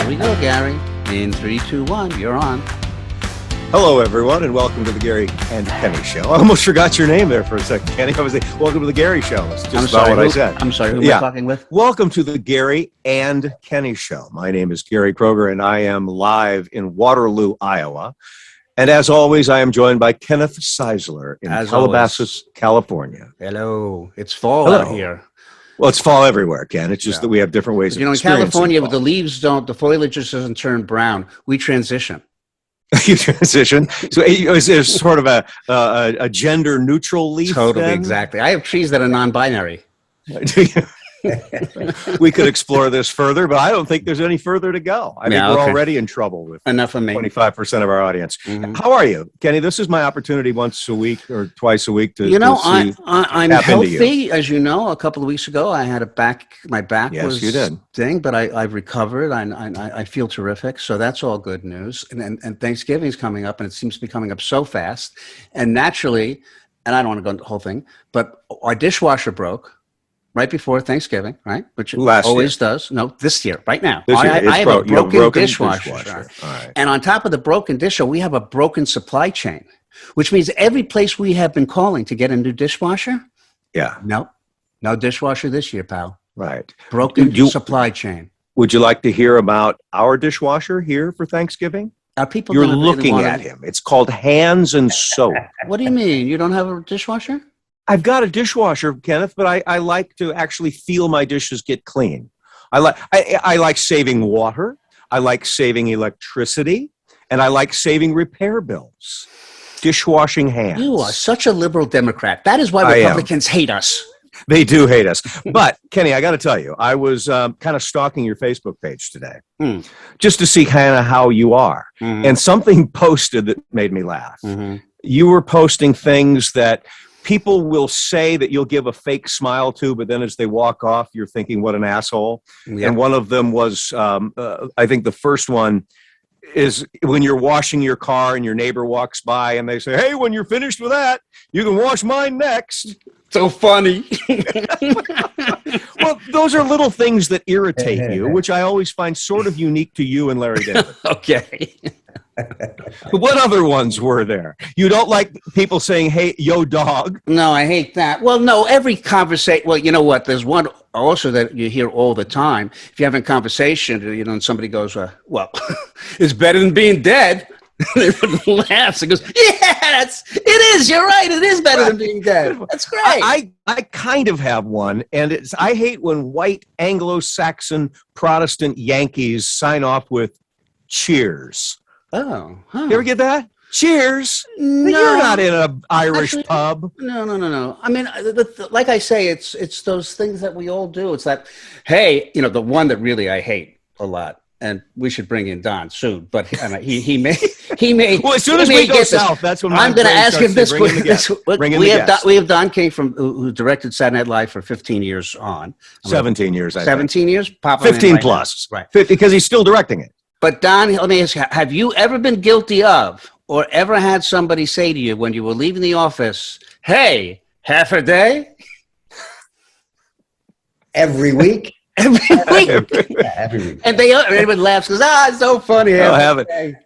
we go, Gary. In 3, 2, 1, you're on. Hello, everyone, and welcome to the Gary and Kenny Show. I almost forgot your name there for a second, Kenny. I was like, welcome to the Gary Show. It's just about what I said. I'm sorry, who am I talking with? Welcome to the Gary and Kenny Show. My name is Gary Kroger, and I am live in Waterloo, Iowa. And as always, I am joined by Kenneth Seisler in Calabasas, California. Hello. It's fall out here. Well, it's fall everywhere, Ken. It's just that we have different ways of experiencing in California, fall. The leaves the foliage just doesn't turn brown. We transition. You transition. So is there sort of a gender neutral leaf? Totally, then? exactly. I have trees that are non-binary. Do you? We could explore this further, but I don't think there's any further to go. I think we're already in trouble with enough of me. 25% of our audience. Mm-hmm. How are you, Kenny? This is my opportunity once a week or twice a week to I'm healthy. As you know, a couple of weeks ago, I had my back was thing, but I've recovered. I feel terrific. So that's all good news. And Thanksgiving's coming up, and it seems to be coming up so fast. And naturally, and I don't want to go into the whole thing, but our dishwasher broke right before Thanksgiving, right? Which it always does. No, this year, right now. I have a broken dishwasher. Right. And on top of the broken dishwasher, we have a broken supply chain, which means every place we have been calling to get a new dishwasher. Yeah. No dishwasher this year, pal. Right. Broken supply chain. Would you like to hear about our dishwasher here for Thanksgiving? Are people You're looking at him. It's called Hands and Soap. What do you mean? You don't have a dishwasher? I've got a dishwasher, Kenneth, but I like to actually feel my dishes get clean. I like saving water. I like saving electricity, and I like saving repair bills. Dishwashing hands. You are such a liberal Democrat. That is why Republicans hate us. They do hate us. But, Kenny, I got to tell you, I was kind of stalking your Facebook page today just to see kind of how you are. Mm-hmm. And something posted that made me laugh. Mm-hmm. You were posting things that people will say that you'll give a fake smile to, but then as they walk off, you're thinking, what an asshole. Yep. And one of them was, I think the first one is when you're washing your car and your neighbor walks by and they say, hey, when you're finished with that, you can wash mine next. So funny. Well, those are little things that irritate you, which I always find sort of unique to you and Larry David. Okay. What other ones were there? You don't like people saying, hey, yo, dog? No, I hate that. Well, no, every conversation. Well, you know what? There's one also that you hear all the time. If you're having a conversation, and somebody goes, well, it's better than being dead. Everyone laughs and goes, yeah, it is. You're right. It is better than being dead. That's great. I kind of have one, and I hate when white Anglo-Saxon Protestant Yankees sign off with cheers. Oh. Huh. You ever get that? Cheers. No. You're not in an Irish pub. No. I mean, like I say, it's those things that we all do. It's that, hey, the one that really I hate a lot. And we should bring in Don soon, but he may. Well, as soon as we go south, that's when I'm going to ask him this. We have Don King who directed Saturday Night Live for 15 years on. 17 years. 17 years. 15 plus. Right. Because he's still directing it. But Don, let me ask you: have you ever been guilty of, or ever had somebody say to you when you were leaving the office, "Hey, half a day"? Every week. Every week. Yeah, every week. And everyone laughs because it's so funny. I'll have it.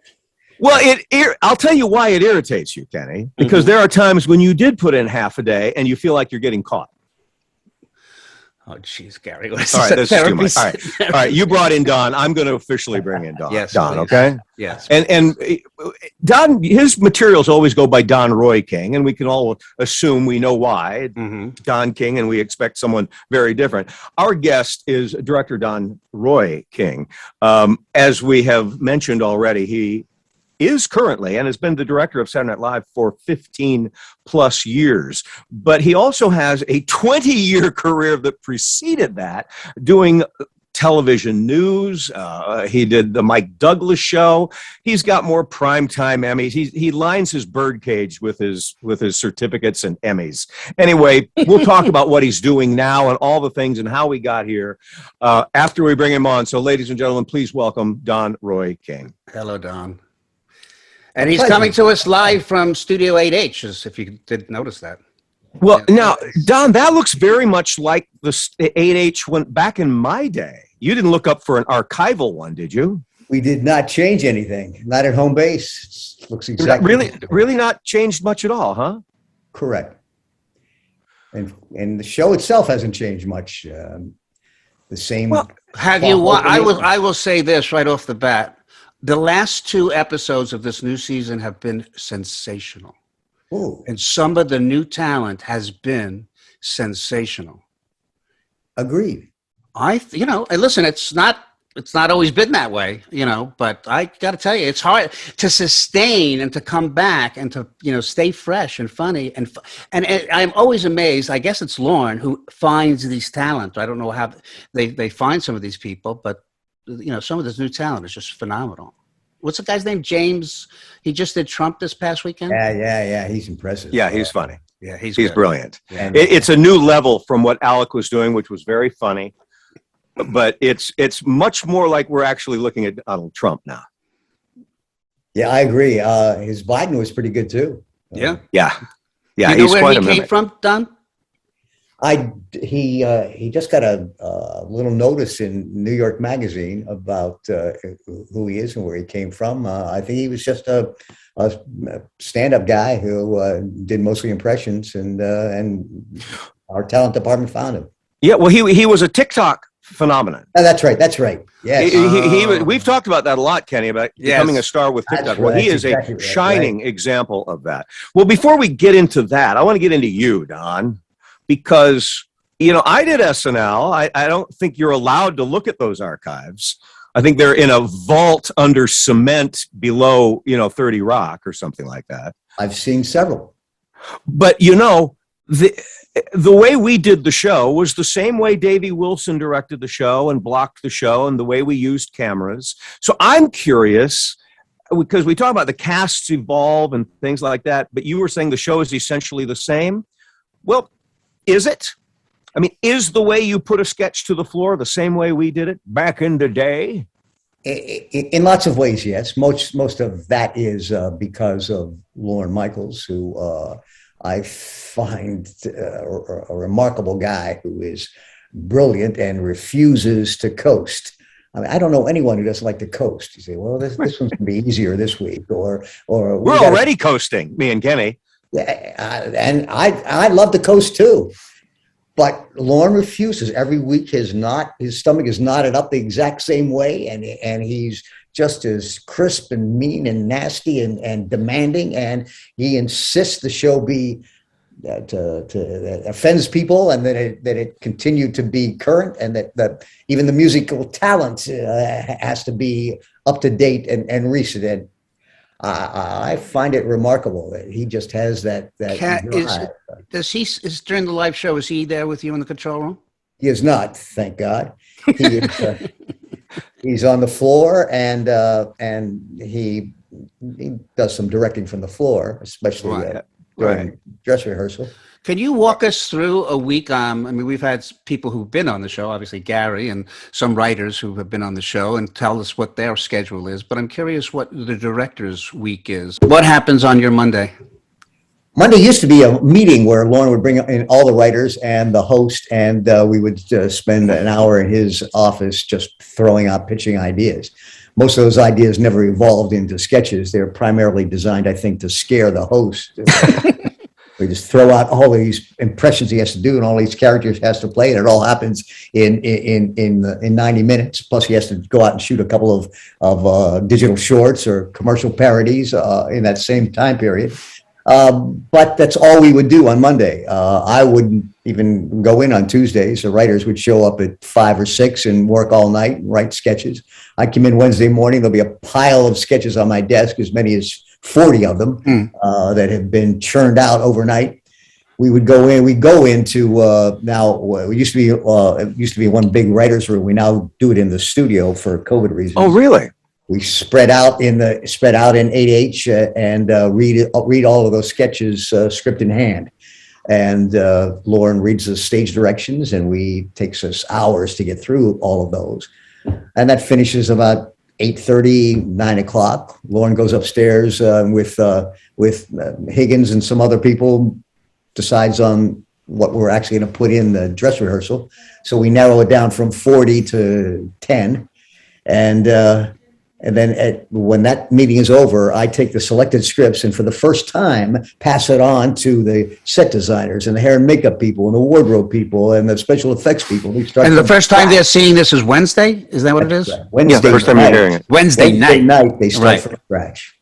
Well, I'll tell you why it irritates you, Kenny, because there are times when you did put in half a day and you feel like you're getting caught. Oh, jeez, Gary. All right, this is too much. All right, you brought in Don. I'm going to officially bring in Don. Yes, Don, please. Okay? Yes. And Don, his materials always go by Don Roy King, and we can all assume we know why. Don King, and we expect someone very different. Our guest is director Don Roy King. As we have mentioned already, he is currently and has been the director of Saturday Night Live for 15 plus years. But he also has a 20-year career that preceded that, doing television news. He did the Mike Douglas show. He's got more primetime Emmys. He lines his birdcage with his certificates and Emmys. Anyway, we'll talk about what he's doing now and all the things and how we got here after we bring him on. So, ladies and gentlemen, please welcome Don Roy King. Hello, Don. And he's coming to us live from Studio 8H, if you did notice that. Well, now, Don, that looks very much like the 8H went back in my day. You didn't look up for an archival one, did you? We did not change anything. Not at home base. It looks exactly really not changed much at all, huh? correct. And the show itself hasn't changed much. The same. Well, have you? I will say this right off the bat: the last 2 episodes of this new season have been sensational, and some of the new talent has been sensational. Agreed. And listen, it's not always been that way, but I got to tell you, it's hard to sustain and to come back and to, stay fresh and funny. And I'm always amazed. I guess it's Lauren who finds these talent. I don't know how they find some of these people, but some of this new talent is just phenomenal. What's the guy's name? James. He just did Trump this past weekend. Yeah. He's impressive. Yeah, he's funny. Yeah, he's brilliant. Yeah. It's a new level from what Alec was doing, which was very funny. But it's much more like we're actually looking at Donald Trump now. Yeah, I agree. His Biden was pretty good too. Yeah. He's where quite he came from, Don? He just got a little notice in New York Magazine about who he is and where he came from. I think he was just a stand-up guy who did mostly impressions, and our talent department found him. Yeah, well, he was a TikTok phenomenon. Oh, that's right. Yes. We've talked about that a lot, Kenny, about becoming a star with TikTok. Well, he is exactly a shining example of that. Well, before we get into that, I want to get into you, Don, because, I did SNL. I don't think you're allowed to look at those archives. I think they're in a vault under cement below, 30 Rock or something like that. I've seen several. But, the way we did the show was the same way Davey Wilson directed the show and blocked the show, and the way we used cameras. So I'm curious, because we talk about the casts evolve and things like that, but you were saying the show is essentially the same. Well, is it? I mean, is the way you put a sketch to the floor the same way we did it back in the day? In lots of ways, yes. Most of that is because of Lorne Michaels, who I find a remarkable guy who is brilliant and refuses to coast. I mean, I don't know anyone who doesn't like to coast. You say, well, this one's going to be easier this week, or we're already coasting, me and Kenny. Yeah, and I love to coast too. But Lorne refuses. Every week his stomach is knotted up the exact same way, and he's just as crisp and mean and nasty and demanding, and he insists the show be that offends people, and that it continue to be current, and that even the musical talent has to be up to date and recent. And I find it remarkable that he just has that. Is during the live show? Is he there with you in the control room? He is not, thank God. He is, he's on the floor, and he does some directing from the floor, especially during dress rehearsal. Can you walk us through a week? We've had people who've been on the show, obviously Gary, and some writers who have been on the show, and tell us what their schedule is. But I'm curious what the director's week is. What happens on your Monday? Monday used to be a meeting where Lorne would bring in all the writers and the host, and we would spend an hour in his office just throwing out pitching ideas. Most of those ideas never evolved into sketches. They're primarily designed, I think, to scare the host. We just throw out all these impressions he has to do and all these characters he has to play, and it all happens in 90 minutes. Plus, he has to go out and shoot a couple of digital shorts or commercial parodies in that same time period. But that's all we would do on Monday. I wouldn't even go in on Tuesdays. The writers would show up at 5 or 6 and work all night and write sketches. I'd come in Wednesday morning. There'll be a pile of sketches on my desk, as many as 40 of them that have been churned out overnight. We would go in. We go into it used to be one big writer's room. We now do it in the studio for COVID reasons. Oh, really? We spread out in 8H and read all of those sketches script in hand. And Lorne reads the stage directions, and takes us hours to get through all of those. And that finishes about 8:30, 9 o'clock. Lorne goes upstairs with Higgins and some other people, decides on what we're actually going to put in the dress rehearsal. So we narrow it down from 40 to 10. And And then when that meeting is over, I take the selected scripts and for the first time pass it on to the set designers and the hair and makeup people and the wardrobe people and the special effects people. And the first time they're seeing this is Wednesday? Is that what it is? Right. Wednesday first time you're hearing it. Wednesday night. They start from scratch.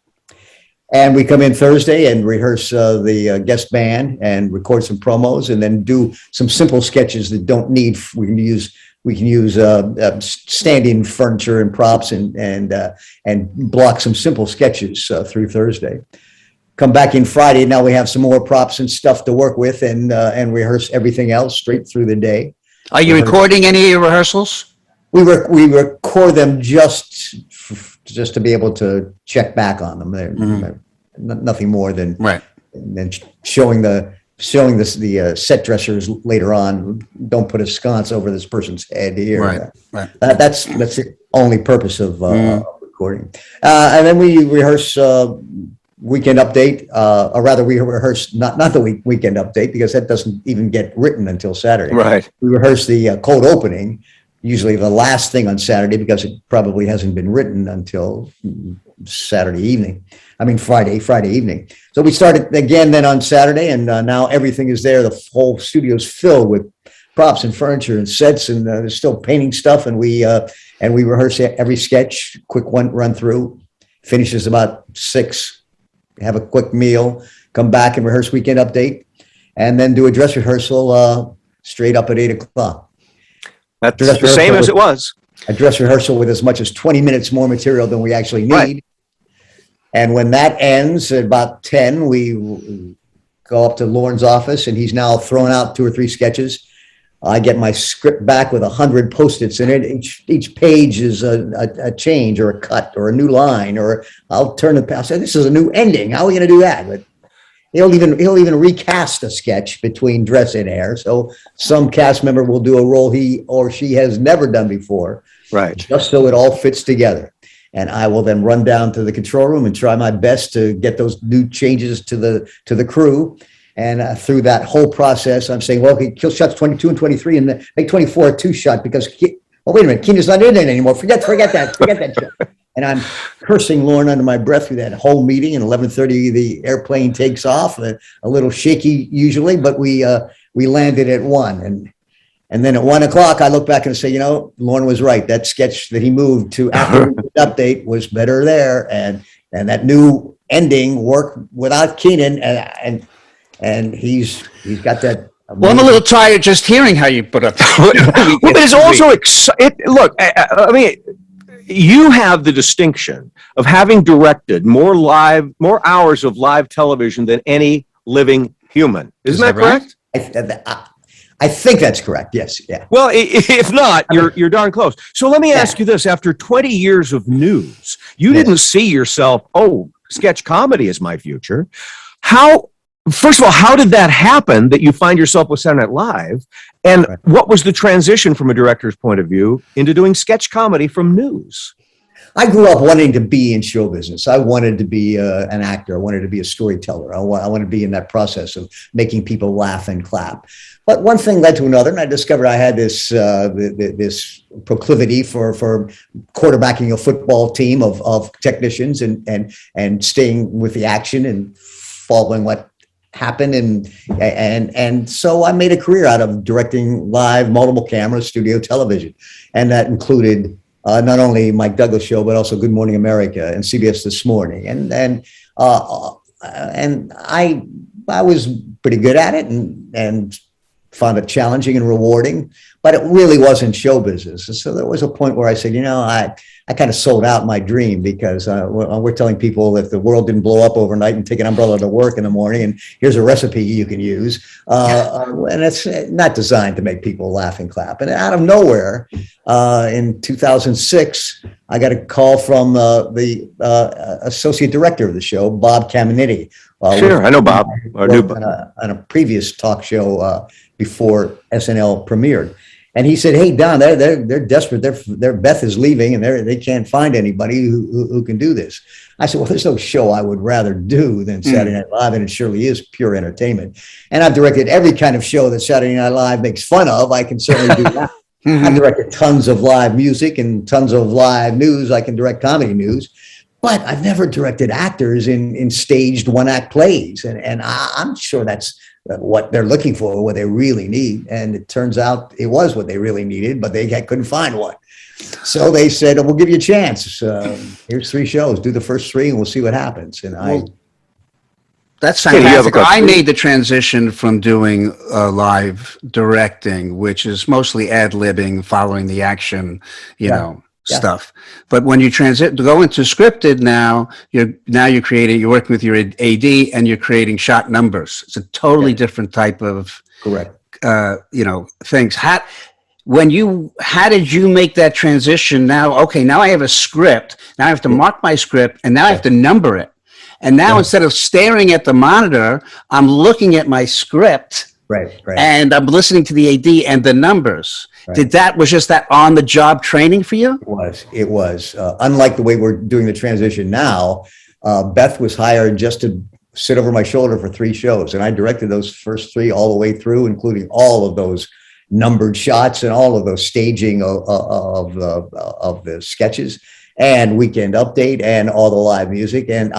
And we come in Thursday and rehearse the guest band and record some promos and then do some simple sketches that don't need, we can use standing furniture and props and block some simple sketches through Thursday. Come back in Friday. Now we have some more props and stuff to work with and rehearse everything else straight through the day. Are you recording any of your rehearsals? We record them just to be able to check back on them. They're nothing more than showing the set dressers later on. Don't put a sconce over this person's head here. That's the only purpose of recording. And then we rehearse weekend update, or rather we rehearse not the weekend update because that doesn't even get written until Saturday. Right. We rehearse the cold opening, usually the last thing on Saturday because it probably hasn't been written until Friday evening. So we started again then on Saturday, and now everything is there. The whole studio's filled with props and furniture and sets, and there's still painting stuff. And we rehearse every sketch, quick run through. Finishes about 6. Have a quick meal, come back and rehearse weekend update, and then do a dress rehearsal straight up at 8:00. That's the same as it was. A dress rehearsal with as much as 20 minutes more material than we actually need. Right. And when that ends at about 10, we go up to Lorne's office, and he's now thrown out 2 or 3 sketches. I get my script back with 100 Post-its in it. Each page is a change or a cut or a new line, or I'll turn the page. This is a new ending. How are we going to do that? But he'll even recast a sketch between dress and hair. So some cast member will do a role he or she has never done before, right? Just so it all fits together. And I will then run down to the control room and try my best to get those new changes to the crew. And through that whole process, I'm saying, well, okay, kill shots 22 and 23 and then make 24 a 2-shot because, oh, wait a minute, Keenan's not in it anymore. Forget that shot. And I'm cursing Lorne under my breath through that whole meeting. And 11:30, the airplane takes off, a little shaky usually, but we landed at 1. And then at 1:00, I look back and say, Lorne was right. That sketch that he moved to after the update was better there. And that new ending worked without Keenan. And he's got that. Well, I'm a little tired just hearing how you put up. But it's also look. I mean, you have the distinction of having directed more hours of live television than any living human. Isn't that correct? I think that's correct. Yes. Yeah. Well, if not, you're darn close. So let me ask you this: after 20 years of news, you didn't see yourself. Oh, sketch comedy is my future. First of all, how did that happen that you find yourself with Saturday Night Live? And what was the transition from a director's point of view into doing sketch comedy from news? I grew up wanting to be in show business. I wanted to be an actor. I wanted to be a storyteller. I wanted to be in that process of making people laugh and clap. But one thing led to another, and I discovered I had this proclivity for quarterbacking a football team of technicians and staying with the action and following what happened. And so I made a career out of directing live multiple camera studio television. And that included not only Mike Douglas show, but also Good Morning America and CBS This Morning. And I was pretty good at it and found it challenging and rewarding, but it really wasn't show business. And so there was a point where I said, I kind of sold out my dream because we're telling people that the world didn't blow up overnight and take an umbrella to work in the morning. And here's a recipe you can use. And it's not designed to make people laugh and clap. And out of nowhere, in 2006, I got a call from the associate director of the show, Bob Caminetti. Sure, I know Bob. On a previous talk show before SNL premiered. And he said, "Hey, Don, they're desperate. Their Beth is leaving, and they can't find anybody who can do this." I said, "Well, there's no show I would rather do than Saturday Night Live, and it surely is pure entertainment. And I've directed every kind of show that Saturday Night Live makes fun of. I can certainly do that." I've directed tons of live music and tons of live news. I can direct comedy news, but I've never directed actors in staged one-act plays. And I'm sure that's what they're looking for, what they really need. And it turns out it was what they really needed, but they couldn't find one. So they said, we'll give you a chance. Here's 3 shows. Do the first 3 and we'll see what happens. And that's fantastic. I made the transition from doing live directing, which is mostly ad-libbing, following the action, you know, stuff. But when you go into scripted now, you're creating, you're working with your AD and you're creating shot numbers. It's a totally different type of things. How did you make that transition? Now I have a script. Now I have to mark my script, and now I have to number it. And now instead of staring at the monitor, I'm looking at my script, and I'm listening to the AD and the numbers. Right. Was just that on the job training for you? It was. Unlike the way we're doing the transition now, Beth was hired just to sit over my shoulder for 3 shows, and I directed those first 3 all the way through, including all of those numbered shots and all of those staging of the sketches and Weekend Update and all the live music. And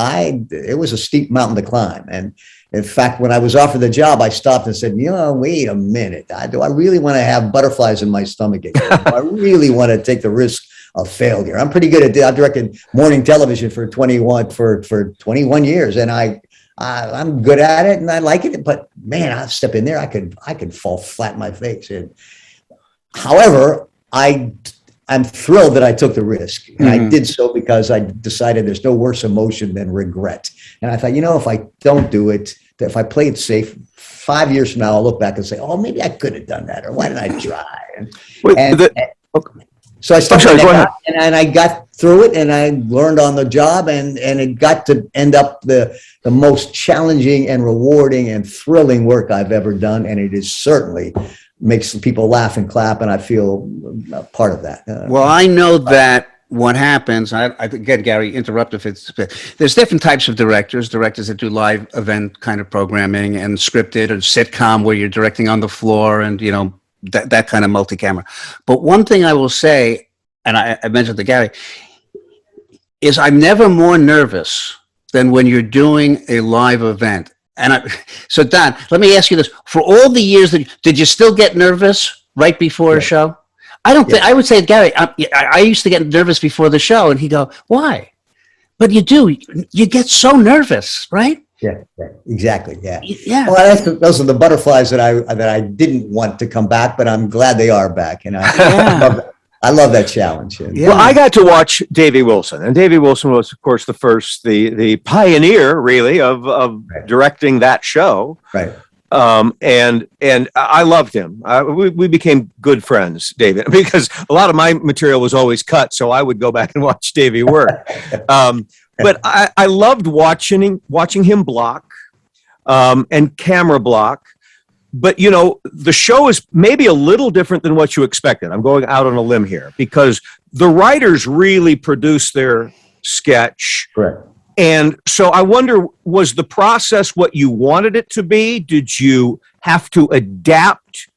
it was a steep mountain to climb. And in fact, when I was offered the job, I stopped and said, wait a minute. Do I really want to have butterflies in my stomach again? Do I really want to take the risk of failure? I'm pretty good at it. I've directed morning television for 21 years, and I'm good at it and I like it, but man, I'll step in there. I could fall flat on my face. And however, I'm thrilled that I took the risk, and I did so because I decided there's no worse emotion than regret. And I thought, if I don't do it, if I play it safe, 5 years from now, I'll look back and say, oh, maybe I could have done that, or why didn't I try? So I started and I got through it, and I learned on the job, and it got to end up the most challenging and rewarding and thrilling work I've ever done. And it is certainly makes people laugh and clap, and I feel a part of that. Well, I know that what happens, again, Gary, interrupt if there's different types of directors that do live event kind of programming, and scripted, or sitcom where you're directing on the floor, and, that kind of multi-camera. But one thing I will say, and I mentioned to Gary, is I'm never more nervous than when you're doing a live event. So Don, let me ask you this: for all the years did you still get nervous right before a show? I don't think I would say, Gary, I used to get nervous before the show, and he'd go, "Why?" But you do. You get so nervous, right? Yeah, exactly. Yeah. Well, those are the butterflies that I didn't want to come back, but I'm glad they are back, and I love that challenge. Yeah. Well, I got to watch Davey Wilson, and Davey Wilson was, of course, the pioneer, really, of directing that show. Right. And I loved him. We became good friends, David, because a lot of my material was always cut, so I would go back and watch Davey work. But I loved watching him block and camera block. But, the show is maybe a little different than what you expected. I'm going out on a limb here, because the writers really produced their sketch. Correct. And so I wonder, was the process what you wanted it to be? Did you have to adapt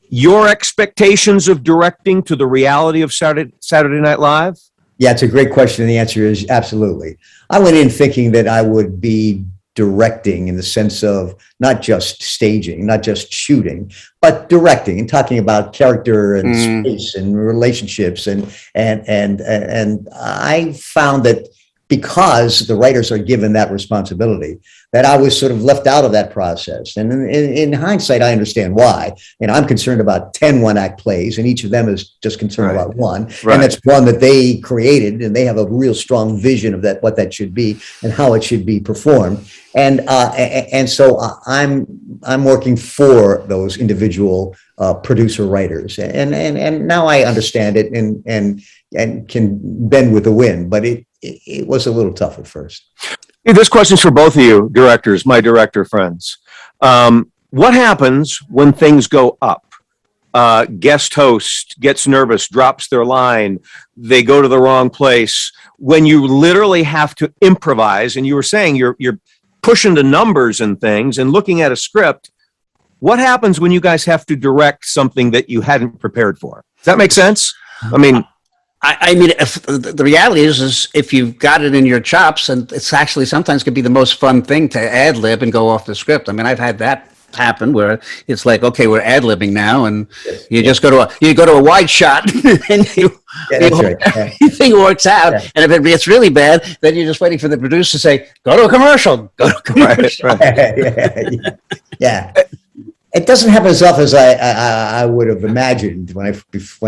your expectations of directing to the reality of Saturday Night Live? Yeah, it's a great question. And the answer is absolutely. I went in thinking that I would be directing in the sense of not just staging, not just shooting, but directing and talking about character and space and relationships. And I found that because the writers are given that responsibility, that I was sort of left out of that process. And in hindsight, I understand why. And I'm concerned about 10 one-act plays, and each of them is just concerned about one. Right. And that's one that they created, and they have a real strong vision of what that should be and how it should be performed. And so I'm working for those individual producer writers, and now I understand it and can bend with the wind, but it was a little tough at first. This question's for both of you directors, my director friends. What happens when things go up? Guest host gets nervous, drops their line, they go to the wrong place. When you literally have to improvise, and you were saying you're pushing the numbers and things and looking at a script, what happens when you guys have to direct something that you hadn't prepared for? Does that make sense? I mean, if the reality is if you've got it in your chops, and it's actually sometimes could be the most fun thing to ad lib and go off the script. I mean, I've had that happen where it's like, okay, we're ad libbing now, and you just go to a wide shot, and everything works out. Yeah. And if it's really bad, then you're just waiting for the producer to say, "Go to a commercial." Go to a commercial. Right. Yeah. It doesn't happen as often as I would have imagined when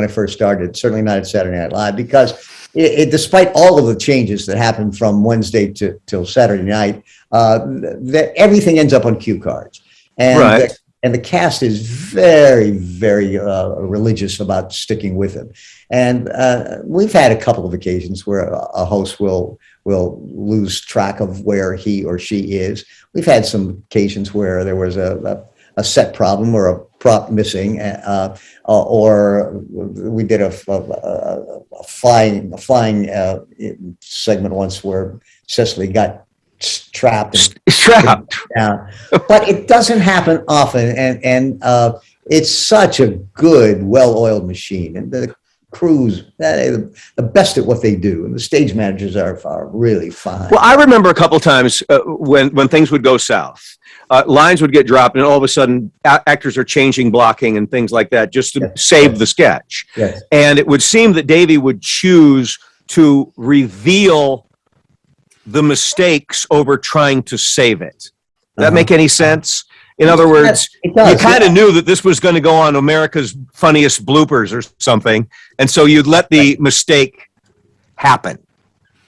I first started. Certainly not at Saturday Night Live, because despite all of the changes that happened from Wednesday till Saturday night, everything ends up on cue cards, and the cast is very, very religious about sticking with it. And we've had a couple of occasions where a host will lose track of where he or she is. We've had some occasions where there was a set problem or a prop missing, or we did a flying segment once where Cecily got trapped. But it doesn't happen often, and it's such a good, well-oiled machine, and the crews, the best at what they do, and the stage managers are really fine. Well, I remember a couple times when things would go south. Lines would get dropped, and all of a sudden, actors are changing blocking and things like that just to save the sketch. Yes. And it would seem that Davey would choose to reveal the mistakes over trying to save it. Does that make any sense? In other words, you kind of knew that this was going to go on America's Funniest Bloopers or something, and so you'd let the mistake happen.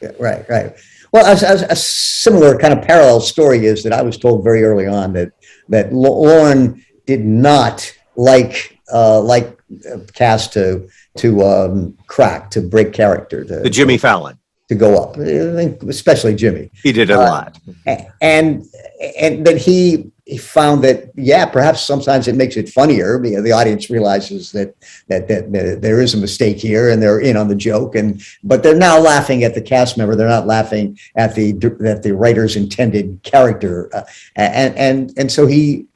Yeah, right. Well, a similar kind of parallel story is that I was told very early on that Lorne did not like cast to crack, to break character, the Jimmy Fallon, to go up, especially Jimmy. He did a lot, and that he found that perhaps sometimes it makes it funnier because the audience realizes that there is a mistake here and they're in on the joke, but they're now laughing at the cast member. They're not laughing at the writer's intended character, and so he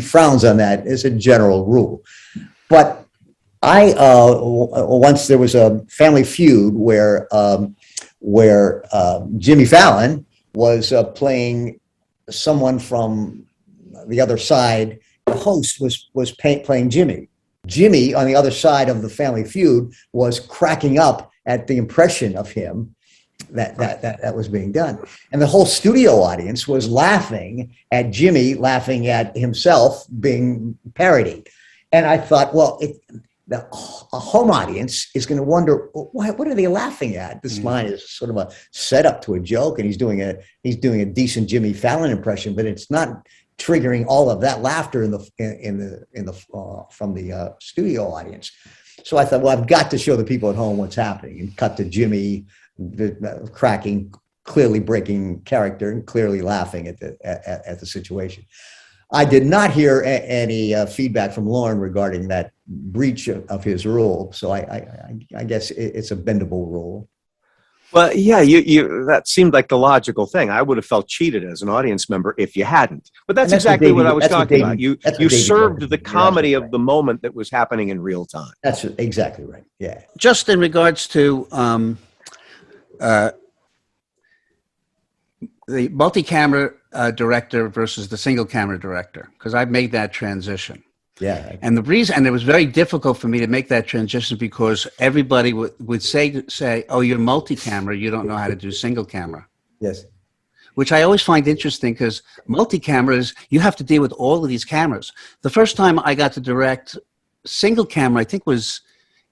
frowns on that as a general rule. But I once there was a Family Feud where Jimmy Fallon was playing someone from the other side. The host was playing Jimmy. Jimmy, on the other side of the Family Feud, was cracking up at the impression of him that was being done. And the whole studio audience was laughing at Jimmy, laughing at himself being parodied. And I thought, well, a home audience is going to wonder, what are they laughing at? This line is sort of a setup to a joke, and he's doing a decent Jimmy Fallon impression, but it's not triggering all of that laughter from the studio audience. So I thought, well, I've got to show the people at home what's happening, and cut to Jimmy cracking, clearly breaking character, and clearly laughing at the situation. I did not hear any feedback from Lorne regarding that breach of his rule, so I guess it's a bendable rule. Well, yeah, you that seemed like the logical thing. I would have felt cheated as an audience member if you hadn't. But that's exactly what I was talking about. You served the comedy of the moment that was happening in real time. That's exactly right. Yeah. Just in regards to the multi-camera director versus the single camera director, because I've made that transition. Yeah. And the reason, and it was very difficult for me to make that transition because everybody would say, oh, you're multi-camera, you don't know how to do single camera. Yes. Which I always find interesting, because multi-camera is, you have to deal with all of these cameras. The first time I got to direct single camera, I think was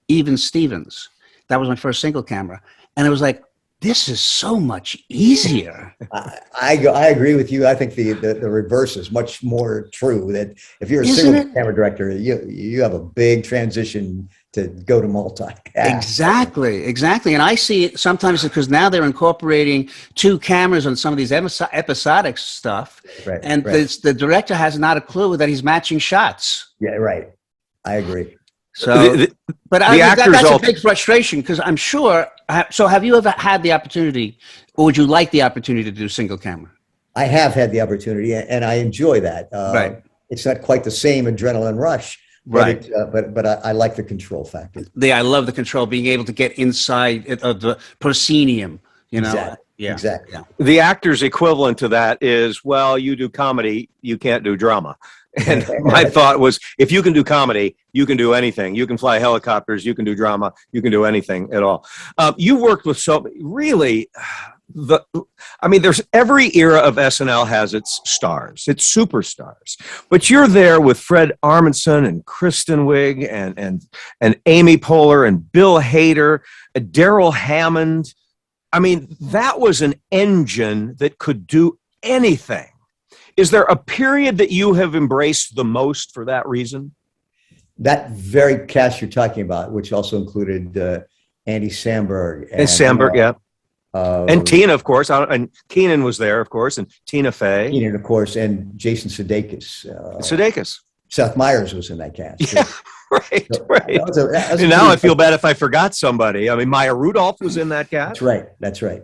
Even Stevens. That was my first single camera. And it was like, this is so much easier. I agree with you. I think the reverse is much more true, that if you're a single camera director, you have a big transition to go to multi. Yeah. Exactly. And I see it sometimes because now they're incorporating two cameras on some of these episodic stuff. Right, and right. The director has not a clue that he's matching shots. Yeah, right. I agree. So, that's a big frustration, because I'm sure. So have you ever had the opportunity, or would you like the opportunity to do single camera? I have had the opportunity, and I enjoy that. Right. It's not quite the same adrenaline rush, Right. But I like the control factor. I love the control, being able to get inside of the proscenium, you know? Exactly. Yeah. Exactly. Yeah. The actor's equivalent to that is, well, you do comedy, you can't do drama. And my thought was, if you can do comedy, you can do anything. You can fly helicopters, you can do drama, you can do anything at all. You worked with really, there's every era of SNL has its stars, its superstars. But you're there with Fred Armisen and Kristen Wiig and Amy Poehler and Bill Hader, Daryl Hammond. I mean, that was an engine that could do anything. Is there a period that you have embraced the most for that reason? That very cast you're talking about, which also included Andy Samberg. And Samberg, yeah. And Tina, of course. And Keenan was there, of course, and Tina Fey. Keenan, of course, and Jason Sudeikis. Sudeikis. Seth Meyers was in that cast. Yeah, right, so right. And now I feel bad if I forgot somebody. I mean, Maya Rudolph was in that cast. That's right.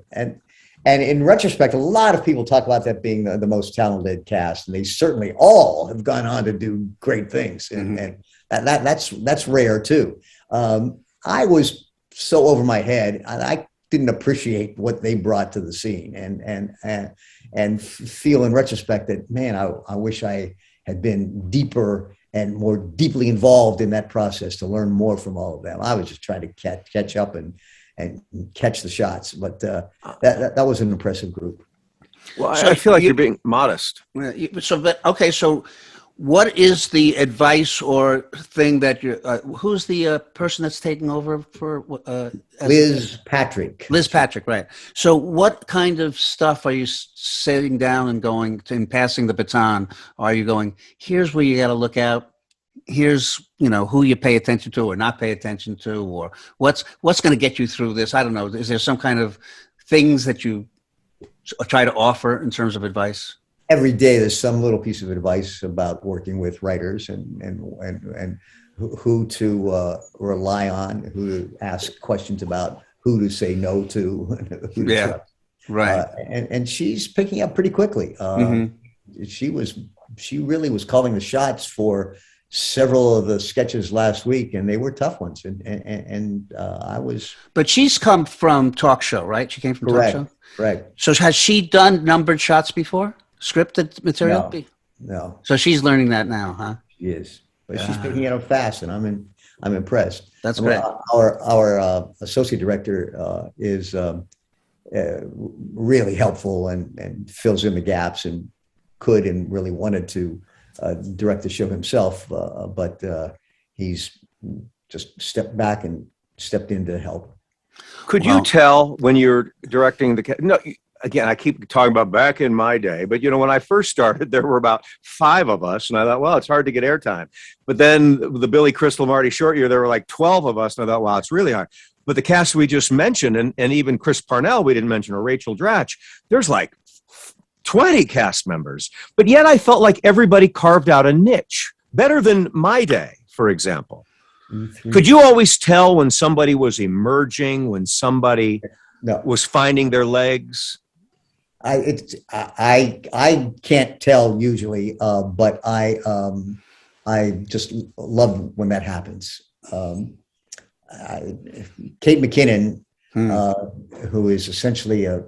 And in retrospect, a lot of people talk about that being the most talented cast, and they certainly all have gone on to do great things, and that's rare too. I was so over my head, and I didn't appreciate what they brought to the scene, and feel in retrospect that, man, I wish I had been deeper and more deeply involved in that process to learn more from all of them. I was just trying to catch up and catch the shots, but that was an impressive group. Well, I feel like you're being modest. So what is the advice or thing that who's the person that's taking over for Liz Patrick? Liz Patrick, right. So what kind of stuff are you sitting down and going and passing the baton? Are you going, here's where you got to look out? Here's, who you pay attention to or not pay attention to, or what's going to get you through this? I don't know. Is there some kind of things that you try to offer in terms of advice? Every day there's some little piece of advice about working with writers and who to rely on, who to ask questions about, who to say no to, who to trust. Right. And she's picking up pretty quickly. She really was calling the shots for several of the sketches last week, and they were tough ones. And I was. But she's come from talk show, right? She came from talk show. Right. So has she done numbered shots before? Scripted material? No. So she's learning that now, huh? She is, but she's picking it up fast, and I'm impressed. That's great. Our associate director is really helpful and fills in the gaps and could and really wanted to direct the show himself, but he's just stepped back and stepped in to help. Could you tell when you're directing again, I keep talking about back in my day, but when I first started, there were about 5 of us, and I thought, well, it's hard to get airtime. But then the Billy Crystal, Marty Short year, there were like 12 of us, and I thought, wow, it's really hard. But the cast we just mentioned, and even Chris Parnell we didn't mention, or Rachel Dratch, there's like 20 cast members. But yet I felt like everybody carved out a niche, better than my day, for example. Mm-hmm. Could you always tell when somebody was emerging, when somebody was finding their legs? I can't tell usually, but I just love when that happens. Kate McKinnon, who is essentially a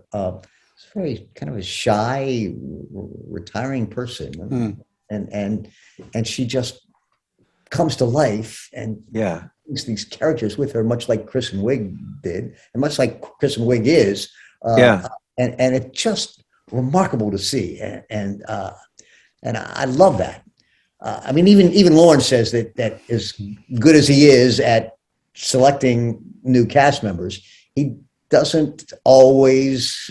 very kind of a shy, retiring person, and she just comes to life and brings these characters with her, much like Kristen Wiig did, and much like Kristen Wiig is. And it's just remarkable to see, and I love that. I mean, even Lawrence says that as good as he is at selecting new cast members, he doesn't always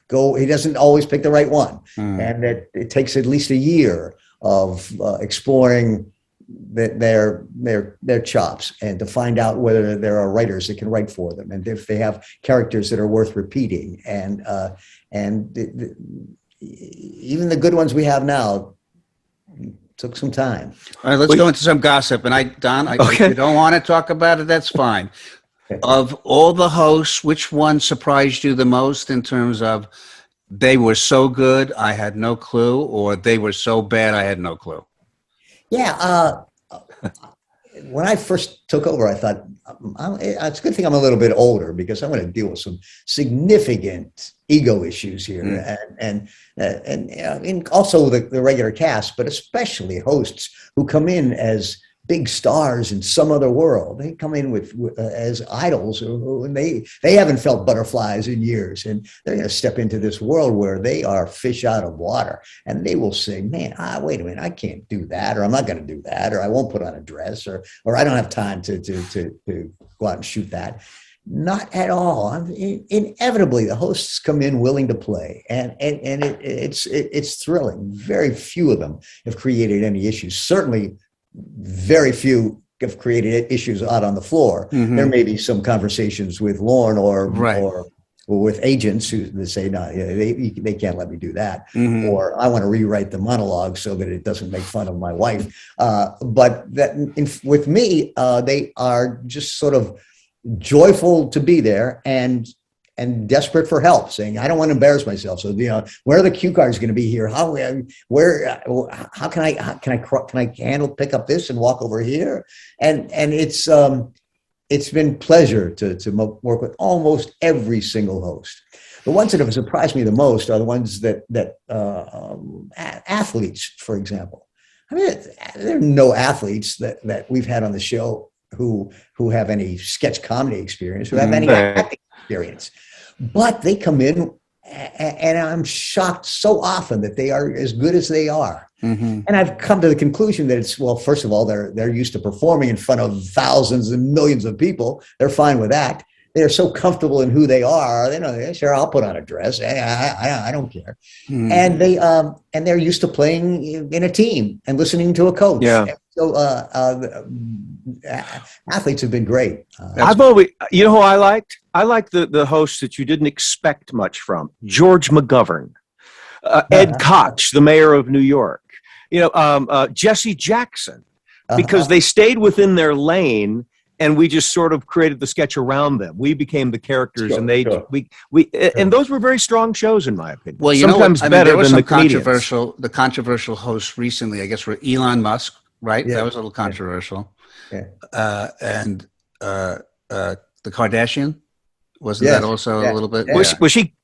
He doesn't always pick the right one, and that it takes at least a year of exploring their chops and to find out whether there are writers that can write for them and if they have characters that are worth repeating, and even the good ones we have now took some time. All right, let's go into some gossip. And Don, if you don't want to talk about it, that's fine. Of all the hosts, which one surprised you the most in terms of they were so good I had no clue, or they were so bad I had no clue? Yeah. When I first took over, I thought it's a good thing I'm a little bit older because I'm going to deal with some significant ego issues here, and also the regular cast, but especially hosts who come in as big stars in some other world. They come in with as idols, and they haven't felt butterflies in years, and they're going to step into this world where they are fish out of water, and they will say, "Man, wait a minute, I can't do that, or I'm not going to do that, or I won't put on a dress, or I don't have time to go out and shoot that." Not at all. Inevitably, the hosts come in willing to play, and it's thrilling. Very few of them have created any issues. Certainly, very few have created issues out on the floor. Mm-hmm. There may be some conversations with Lorne or with agents who say, no, they can't let me do that. Mm-hmm. Or I want to rewrite the monologue so that it doesn't make fun of my wife. But with me, they are just sort of joyful to be there and desperate for help, saying, I don't want to embarrass myself. So, where are the cue cards going to be here? How can I pick up this and walk over here? And it's been pleasure to work with almost every single host. The ones that have surprised me the most are the ones that athletes, for example. I mean, there are no athletes that we've had on the show who have any sketch comedy experience, who have any acting experience. But they come in, and I'm shocked so often that they are as good as they are. Mm-hmm. And I've come to the conclusion that first of all, they're used to performing in front of thousands and millions of people. They're fine with that. They're so comfortable in who they are. They know, sure, I'll put on a dress. I don't care. Mm-hmm. And they're used to playing in a team and listening to a coach. Yeah. And so athletes have been great. I've always, who I liked? I liked the hosts that you didn't expect much from. George McGovern, Ed Koch, the mayor of New York, Jesse Jackson, because they stayed within their lane. And we just sort of created the sketch around them. We became the characters, and and those were very strong shows, in my opinion. Well, sometimes better than the the controversial hosts recently, I guess, were Elon Musk, right? Yeah. That was a little controversial. Yeah. And the Kardashian, wasn't that also a little bit? Yeah. Was she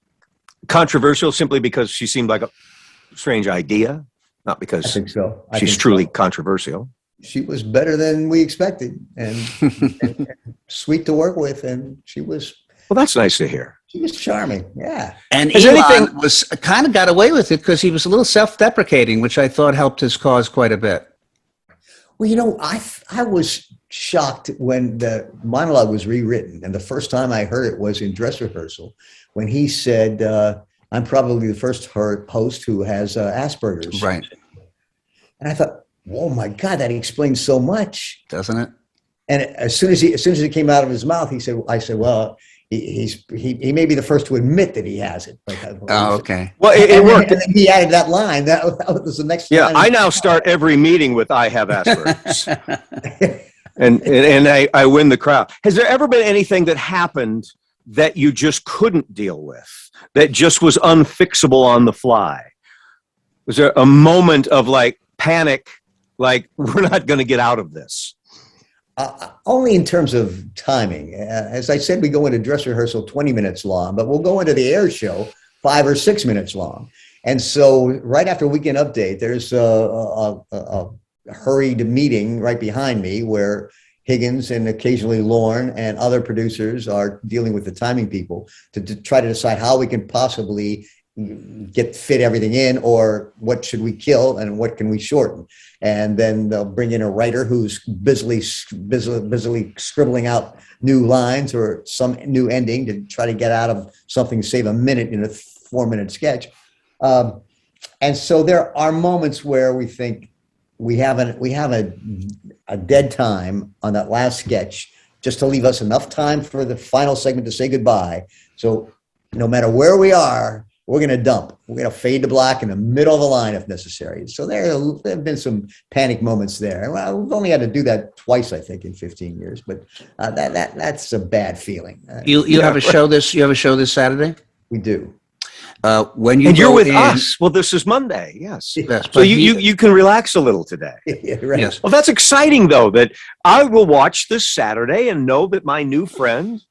controversial simply because she seemed like a strange idea, not because I think so. She's truly controversial? She was better than we expected, and sweet to work with, and she was. Well, that's nice to hear. She was charming, yeah. And Elon was kind of got away with it because he was a little self-deprecating, which I thought helped his cause quite a bit. Well, I was shocked when the monologue was rewritten, and the first time I heard it was in dress rehearsal when he said, "I'm probably the first host who has Asperger's." Right. And I thought, oh my God, that explains so much, doesn't it? And as soon as it came out of his mouth, I said, well, he may be the first to admit that he has it. Okay. Well, it worked. And he added that line. That was the next. Yeah, line. I now start every meeting with "I have Asperger's," and I win the crowd. Has there ever been anything that happened that you just couldn't deal with, that just was unfixable on the fly? Was there a moment of panic? Like, we're not going to get out of this? Only in terms of timing. As I said, we go into dress rehearsal 20 minutes long, but we'll go into the air show 5 or 6 minutes long. And so right after Weekend Update, there's a hurried meeting right behind me where Higgins and occasionally Lorne and other producers are dealing with the timing people to try to decide how we can possibly fit everything in, or what should we kill and what can we shorten. And then they'll bring in a writer who's busily scribbling out new lines or some new ending to try to get out of something to save a minute in a 4-minute sketch. And so there are moments where we think we have a dead time on that last sketch just to leave us enough time for the final segment to say goodbye. So no matter where we are, we're going to dump. We're going to fade to black in the middle of the line if necessary. So there have been some panic moments there. Well, we've only had to do that twice, I think, in 15 years. But that's a bad feeling. You have a show this. You have a show this Saturday. We do. When you and you're go with in, us. Well, this is Monday. Yes. Yes, So you can relax a little today. Yeah, right. Yes. Well, that's exciting, though, that I will watch this Saturday and know that my new friend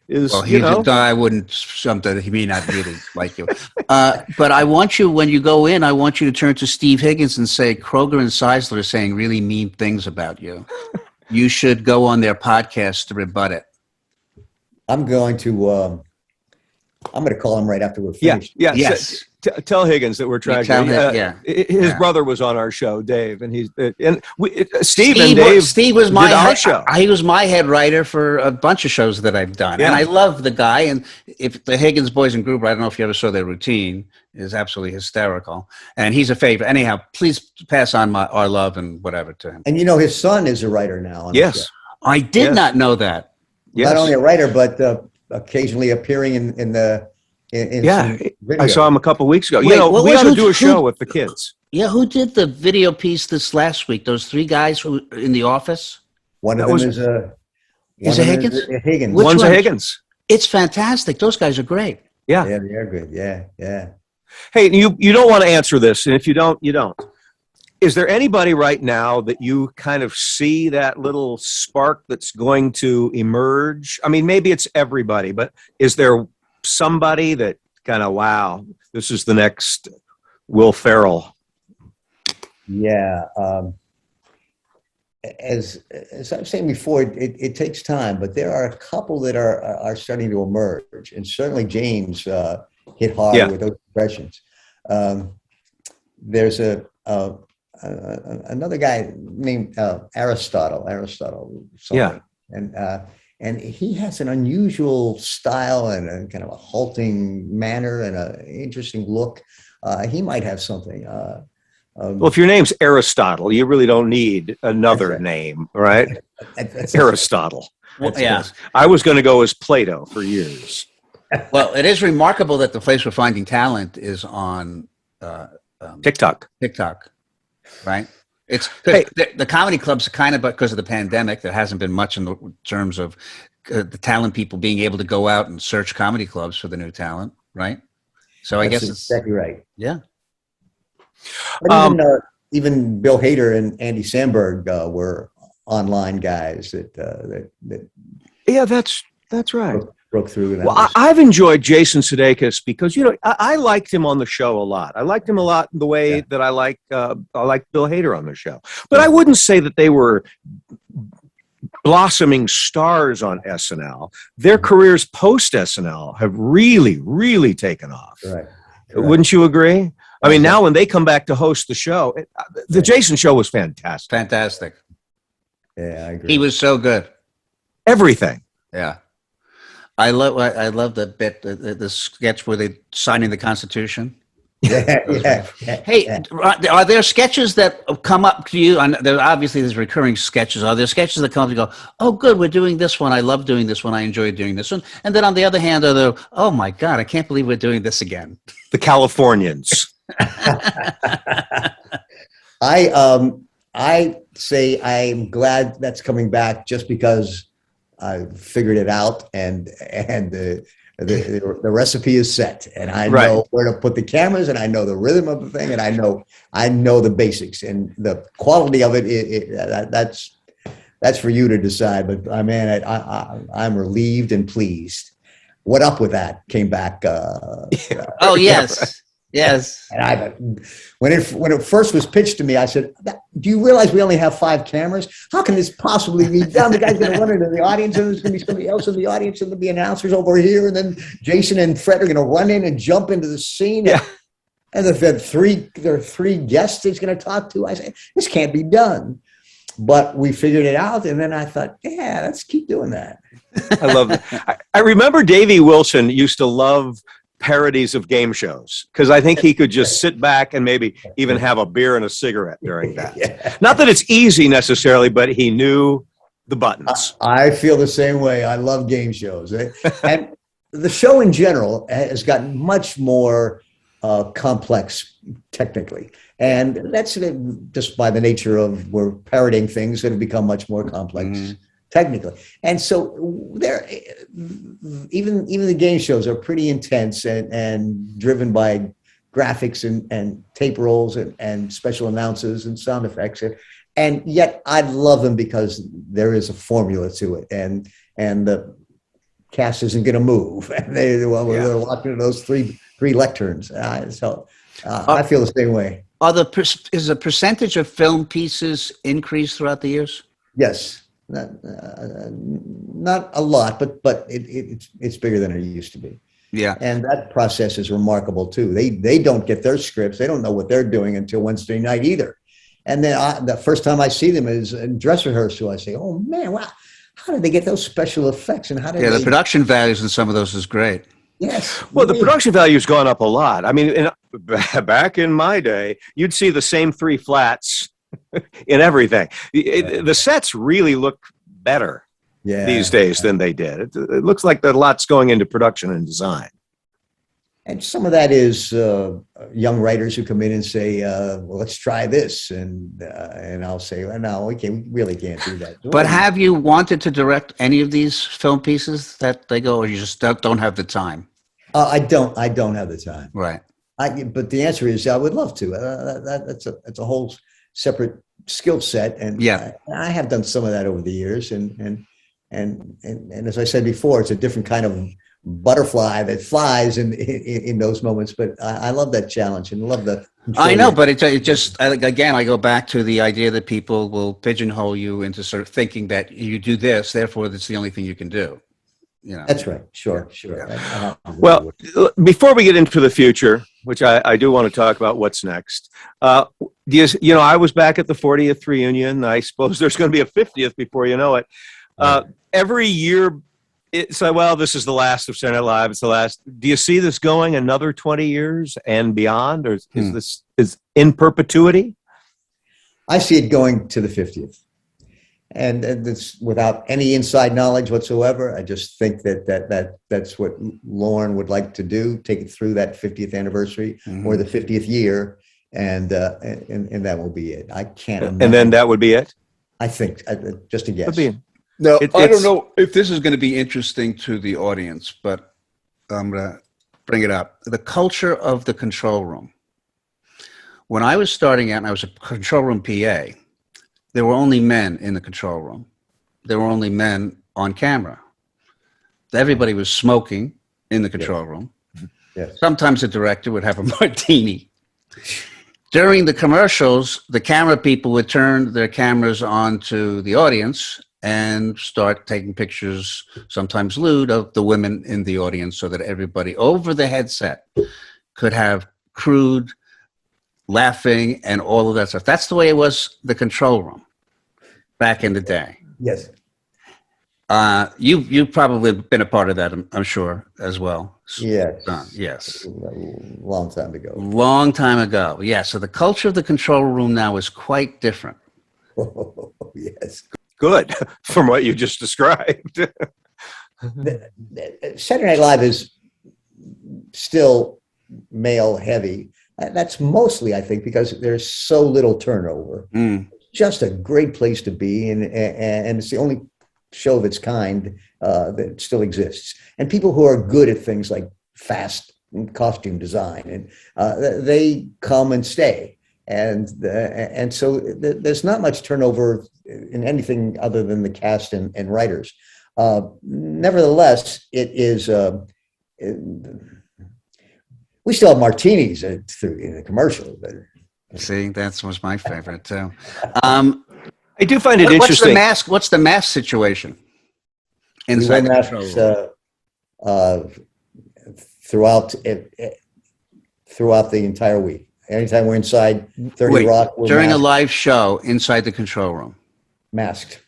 is, Well, I wouldn't something he may not really like you. But I want you, when you go in, I want you to turn to Steve Higgins and say, Kroger and Seisler are saying really mean things about you. You should go on their podcast to rebut it. I'm going to call him right after we're finished. Yeah. Yes. Tell Higgins that we're trying. His brother was on our show, Dave, and Steve and Dave. Steve was our show. He was my head writer for a bunch of shows that I've done, and I love the guy. And if the Higgins Boys and Group, I don't know if you ever saw their routine, is absolutely hysterical, and he's a favorite. Anyhow, please pass on our love and whatever to him. And his son is a writer now. On yes, I did not know that. Yes. Not only a writer, but occasionally appearing in I saw him a couple weeks ago. Wait, we ought to do a show with the kids. Yeah, who did the video piece this last week? Those three guys who in the office. One of them is a Higgins. Higgins. One's a Higgins. It's fantastic. Those guys are great. Yeah, they're good. Yeah. Hey, you don't want to answer this, and if you don't, you don't. Is there anybody right now that you kind of see that little spark that's going to emerge? I mean, maybe it's everybody, but is there somebody that kind of, wow, this is the next Will Ferrell? Yeah. As I was saying before, it takes time, but there are a couple that are starting to emerge, and certainly James hit hard with those impressions. There's another guy named Aristotle. And he has an unusual style and a kind of a halting manner and an interesting look. He might have something. Well, if your name's Aristotle, you really don't need another name, right? Aristotle. I was going to go as Plato for years. Well, it is remarkable that the place for finding talent is on TikTok. Right? It's the comedy clubs kind of, because of the pandemic, there hasn't been much in the terms of the talent people being able to go out and search comedy clubs for the new talent, right? So I guess it's exactly right. Yeah. But even Bill Hader and Andy Samberg were online guys that yeah, that's right. Broke through. Well, I've enjoyed Jason Sudeikis because I liked him on the show a lot. I liked him a lot in the way that I like Bill Hader on the show. But I wouldn't say that they were blossoming stars on SNL. Their careers post SNL have really, really taken off. Right. Wouldn't you agree? I mean, now when they come back to host the show, the Jason show was fantastic. Fantastic. Yeah, I agree. He was so good. Everything. Yeah. I love the bit, the sketch where they signing the Constitution. Yeah. Hey, are there sketches that come up to you? Obviously, there's recurring sketches. Are there sketches that come up and go, oh, good, we're doing this one. I love doing this one. I enjoy doing this one. And then on the other hand, are there, oh my God, I can't believe we're doing this again. The Californians. I say I'm glad that's coming back just because I figured it out and the recipe is set, and I know where to put the cameras, and I know the rhythm of the thing, and I know the basics, and the quality of it. That's for you to decide. But I'm relieved and pleased. What Up With That came back. Oh yes. Yes. And when it first was pitched to me, I said, do you realize we only have 5 cameras? How can this possibly be done? The guy's going to run into the audience, and there's going to be somebody else in the audience, and there'll be announcers over here, and then Jason and Fred are going to run in and jump into the scene. Yeah. And there are 3 guests he's going to talk to. I said, this can't be done. But we figured it out, and then I thought, yeah, let's keep doing that. I love that. I remember Davey Wilson used to love parodies of game shows because I think he could just sit back and maybe even have a beer and a cigarette during that. Yeah. Not that it's easy necessarily, but he knew the buttons. I feel the same way. I love game shows. And the show in general has gotten much more complex technically. And that's just by the nature of we're parodying things that have become much more complex technically. And so there, even the game shows are pretty intense and driven by graphics and tape rolls and special announcers and sound effects. And yet I love them because there is a formula to it, and the cast isn't going to move. And they're locked into those three lecterns. I feel the same way. Is the percentage of film pieces increased throughout the years? Yes, not a lot, but it's bigger than it used to be. Yeah, and that process is remarkable too. They don't get their scripts. They don't know what they're doing until Wednesday night either. And then the first time I see them is in dress rehearsal. I say, "Oh man, wow, how did they get those special effects? And how did the production values in some of those is great." Yes. Well, the production value's gone up a lot. I mean, back in my day, you'd see the same three flats in everything. The sets really look better these days than they did. It looks like a lot's going into production and design. And some of that is young writers who come in and say, well, let's try this. And I'll say, well, no, we really can't do that. But have you wanted to direct any of these film pieces that they go, or you just don't have the time? I don't have the time. Right. But the answer is I would love to. That's a whole separate skill set. And I have done some of that over the years. And as I said before, it's a different kind of butterfly that flies in those moments. But I love that challenge and love the. I know, but it just, again, I go back to the idea that people will pigeonhole you into sort of thinking that you do this, therefore that's the only thing you can do. You know. That's right. Sure. Yeah. Well, before we get into the future, which I do want to talk about what's next. I was back at the 40th reunion. I suppose there's going to be a 50th before you know it. Every year, it's like, well, this is the last of Saturday Night Live. It's the last. Do you see this going another 20 years and beyond, or is this in perpetuity? I see it going to the 50th. And it's without any inside knowledge whatsoever. I just think that's what Lorne would like to do, take it through that 50th anniversary or the 50th year, and that will be it. I can't imagine. And then that would be it? I think, just a guess. No, I don't know if this is going to be interesting to the audience, but I'm going to bring it up. The culture of the control room. When I was starting out and I was a control room PA, there were only men in the control room. There were only men on camera. Everybody was smoking in the control room. Yes. Sometimes the director would have a martini. During the commercials, the camera people would turn their cameras on to the audience and start taking pictures, sometimes lewd, of the women in the audience so that everybody over the headset could have crude laughing and all of that stuff. That's the way it was, the control room back in the day. Yes. You've probably been a part of that, I'm sure, as well. Yes. Yes. A long time ago. Long time ago. Yeah. So the culture of the control room now is quite different. Oh, yes. Good, from what you just described. Saturday Night Live is still male heavy. That's mostly, I think, because there's so little turnover. Just a great place to be, and it's the only show of its kind that still exists. And people who are good at things like fast costume design, and they come and stay. And so there's not much turnover in anything other than the cast and writers. Nevertheless, it is. We still have martinis in the commercial. See, that was my favorite too. I do find it interesting. What's the mask situation inside the control room? Throughout the entire week. Anytime we're inside 30 Rock, we're during masked. a live show inside the control room. Masked.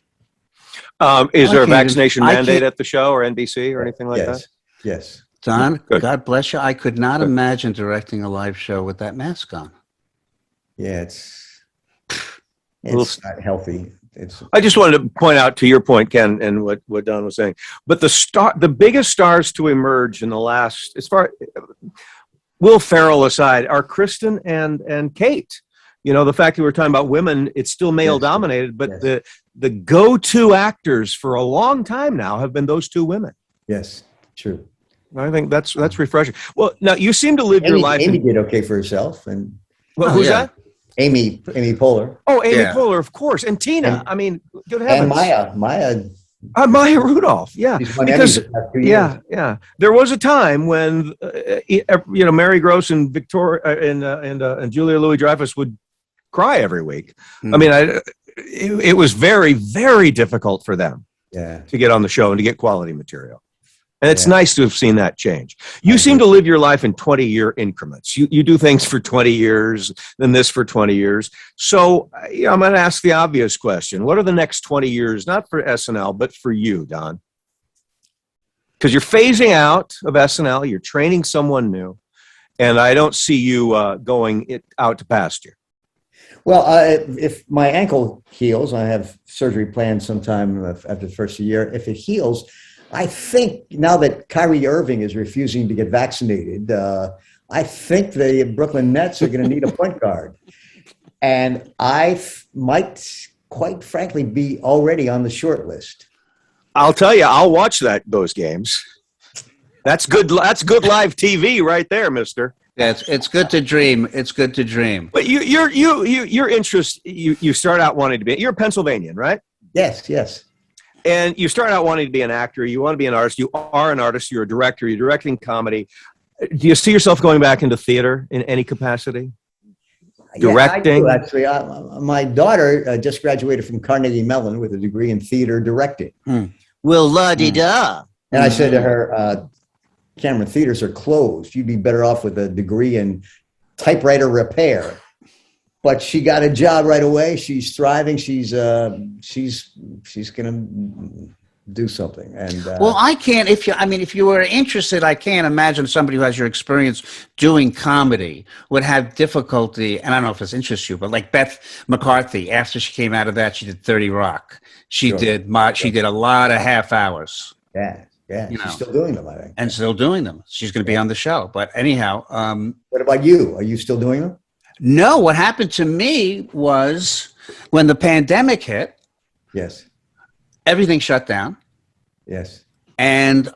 Is there a vaccination mandate at the show or NBC or anything like that? Yes. Don, God bless you. I could not imagine directing a live show with that mask on. Yeah, it's not healthy. I just wanted to point out to your point, Ken, and what Don was saying. But the biggest stars to emerge in the last, as far Will Ferrell aside, are Kristen and Kate. You know, the fact that we're talking about women, it's still male dominated, but the go-to actors for a long time now have been those two women. Yes, true. I think that's refreshing. Well, now you seem to live your life. Amy did okay for herself, and who's that? Amy Poehler. Oh, Amy Poehler, of course, and Tina. I mean, good heavens. And Maya Rudolph. Yeah, because there was a time when Mary Gross and Victoria and Julia Louis-Dreyfus would cry every week. I mean, it was very, very difficult for them to get on the show and to get quality material. And it's nice to have seen that change. You seem to live your life in 20-year increments. You do things for 20 years, then this for 20 years. So I'm going to ask the obvious question. What are the next 20 years, not for SNL, but for you, Don? Because you're phasing out of SNL, you're training someone new, and I don't see you going out to pasture. Well, if my ankle heals, I have surgery planned sometime after the first year. If it heals, I think now that Kyrie Irving is refusing to get vaccinated, I think the Brooklyn Nets are going to need a point guard. And I might, quite frankly, be already on the short list. I'll tell you, I'll watch those games. That's good. That's good live TV right there, mister. Yeah, it's good to dream. It's good to dream. But your interest, you start out wanting to be, you're a Pennsylvanian, right? Yes. And you start out wanting to be an actor. You want to be an artist. You are an artist. You're a director. You're directing comedy. Do you see yourself going back into theater in any capacity? Directing? Yeah, I do, actually. My daughter just graduated from Carnegie Mellon with a degree in theater directing. Well, la-di-da. And I said to her, Cameron, theaters are closed. You'd be better off with a degree in typewriter repair. But she got a job right away. She's thriving. She's going to do something. And well, I can't. If you were interested, I can't imagine somebody who has your experience doing comedy would have difficulty. And I don't know if this interests you, but like Beth McCarthy, after she came out of that, she did 30 Rock. She did a lot of half hours. Yeah. She's still doing them, I think. And still doing them. She's going to be on the show. But anyhow, what about you? Are you still doing them? No, what happened to me was when the pandemic hit. Yes. Everything shut down. Yes. And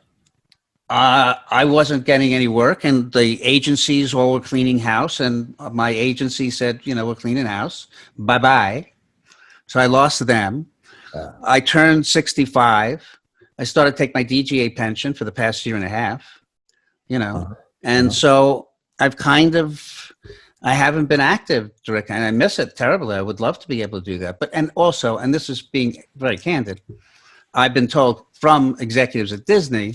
I wasn't getting any work, and the agencies all were cleaning house, and my agency said, we're cleaning house. Bye-bye. So I lost them. I turned 65. I started to take my DGA pension for the past year and a half, and so I haven't been active directly, and I miss it terribly. I would love to be able to do that. And this is being very candid, I've been told from executives at Disney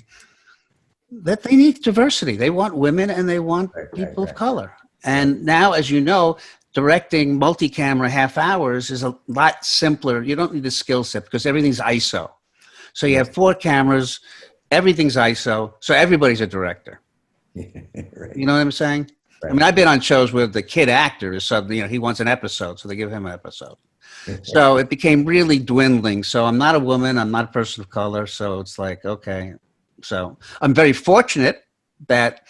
that they need diversity. They want women and they want people of color. And now, as you know, directing multi-camera half hours is a lot simpler. You don't need a skill set because everything's ISO. So you have 4 cameras, everything's ISO, so everybody's a director. Right. You know what I'm saying? Right. I mean, I've been on shows where the kid actor is suddenly, he wants an episode, so they give him an episode. So it became really dwindling. So I'm not a woman, I'm not a person of color, so it's like, okay. So I'm very fortunate that,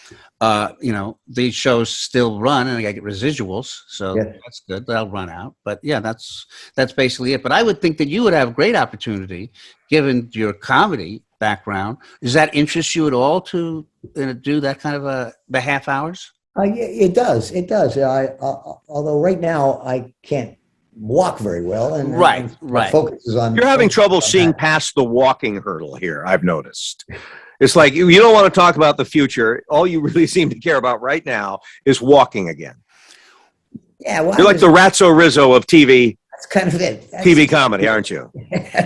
these shows still run and I get residuals, so that's good. They'll run out. But yeah, that's basically it. But I would think that you would have great opportunity, given your comedy background. Does that interest you at all to do that kind of the half hours? Yeah, it does. It does. Although right now I can't walk very well, and right. Focus is on. You're having trouble seeing past the walking hurdle here. I've noticed. It's like you don't want to talk about the future. All you really seem to care about right now is walking again. Yeah, well, you're like the Ratso Rizzo of TV. That's kind of it. TV comedy, aren't you?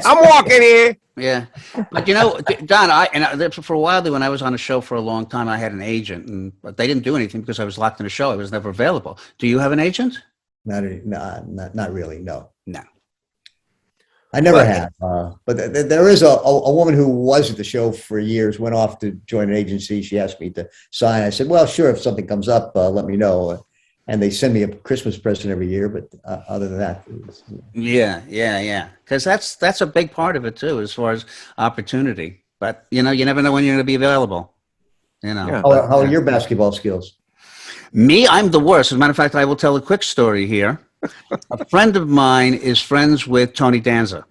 I'm walking here. Yeah, but Don, for a while there, when I was on a show for a long time, I had an agent, but they didn't do anything because I was locked in a show. I was never available. Do you have an agent? Not really. No. I never have. But there is a woman who was at the show for years, went off to join an agency. She asked me to sign. I said, well, sure. If something comes up, let me know. And they send me a Christmas present every year. But other than that. Yeah. Because that's a big part of it, too, as far as opportunity. But, you never know when you're going to be available. Yeah. How are your basketball skills? Me, I'm the worst. As a matter of fact, I will tell a quick story here. A friend of mine is friends with Tony Danza.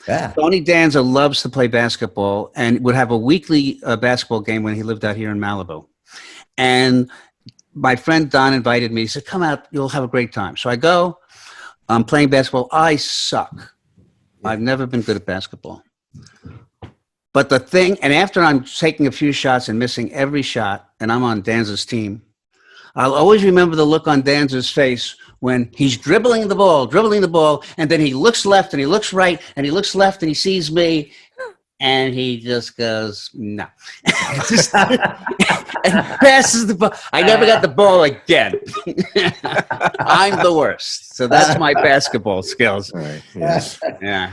Yeah. Tony Danza loves to play basketball and would have a weekly basketball game when he lived out here in Malibu. And my friend Don invited me. He said, come out, you'll have a great time. So I go, I'm playing basketball. I suck. I've never been good at basketball. But the thing, and after I'm taking a few shots and missing every shot, and I'm on Danza's team, I'll always remember the look on Danza's face when he's dribbling the ball, and then he looks left and he looks right and he looks left and he sees me, and he just goes, no. And passes the ball. I never got the ball again. I'm the worst. So that's my basketball skills. Right. Yes. Yeah.